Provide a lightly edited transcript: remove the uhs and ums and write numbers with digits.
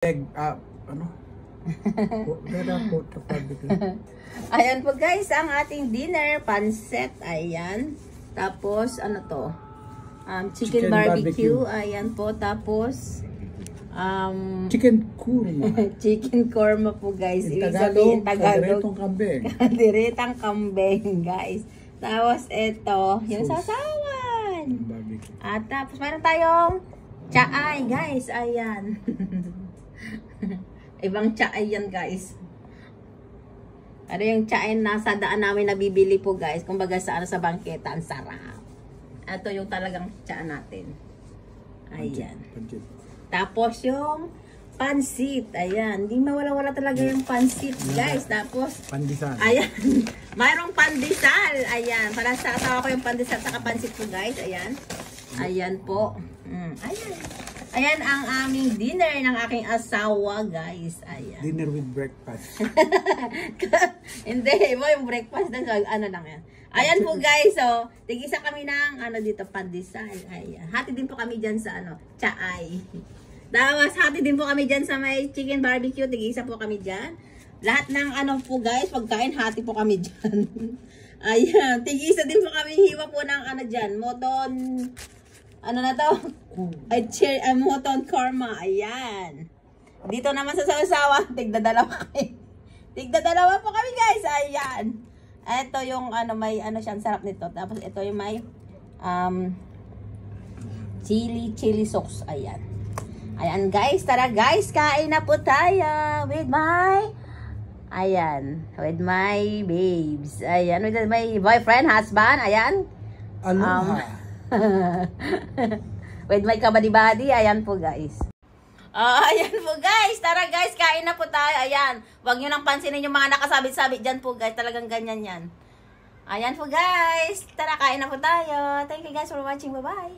Ano? Ayan po guys, ang ating dinner, pancit, ayan. Tapos, ano to? Chicken barbecue, ayan po. Tapos, chicken kurma. chicken korma po guys. In Tagalog, kadiretong kambing. Kadiretang kambing guys. Tapos, ito, yung sasawan. Barbecue. At tapos, meron tayong chaay guys, ayan. Ibang chaay yan guys. Ano yung chaay na sa daan namin nabibili po guys. Kumbaga sa bangketa, ang sarap. Ito yung talagang chaay natin. Ayan. Pancit. Tapos yung pansit. Ayan. Hindi mawala-wala talaga yung pansit guys. Tapos, Pandesal. ayan. Mayroong pandesal. Ayan. Para sa asawa ko yung pandesal sa pansit po guys. Ayan. Ayan po. Ayan. Ayan ang aming dinner ng aking asawa, guys. Ayan. Dinner with breakfast. Hindi, iba yung breakfast na ano lang yan. Ayan po guys, so, tig-isa kami ng dito, pandesal. Ayan. Hati din po kami dyan sa chaay. Tapos, hati din po kami dyan sa may chicken barbecue. Tig-isa po kami dyan. Lahat ng po guys, pagkain, hati po kami dyan. Ayan. Tig-isa din po kami hiwa po ng dyan. Moton, na to? Ay, moton korma. Ayan. Dito naman sa sasawa, tigdadalawa kami. Tigdadalawa po kami guys. Ayan. Ito yung may siyang sarap nito. Tapos ito yung may chili sauce. Ayan. Ayan guys, tara guys, kain na po tayo with my with my babes. Ayan, with my boyfriend, husband. Ayan. Aloha. With my kabadi-badi, ayan po guys. Ayan po guys, tara guys, kain na po tayo. Ayan, wag nyo nang pansinin yung mga nakasabit-sabit dyan po guys, talagang ganyan yan. Ayan po guys, tara kain na po tayo. Thank you guys for watching, bye bye.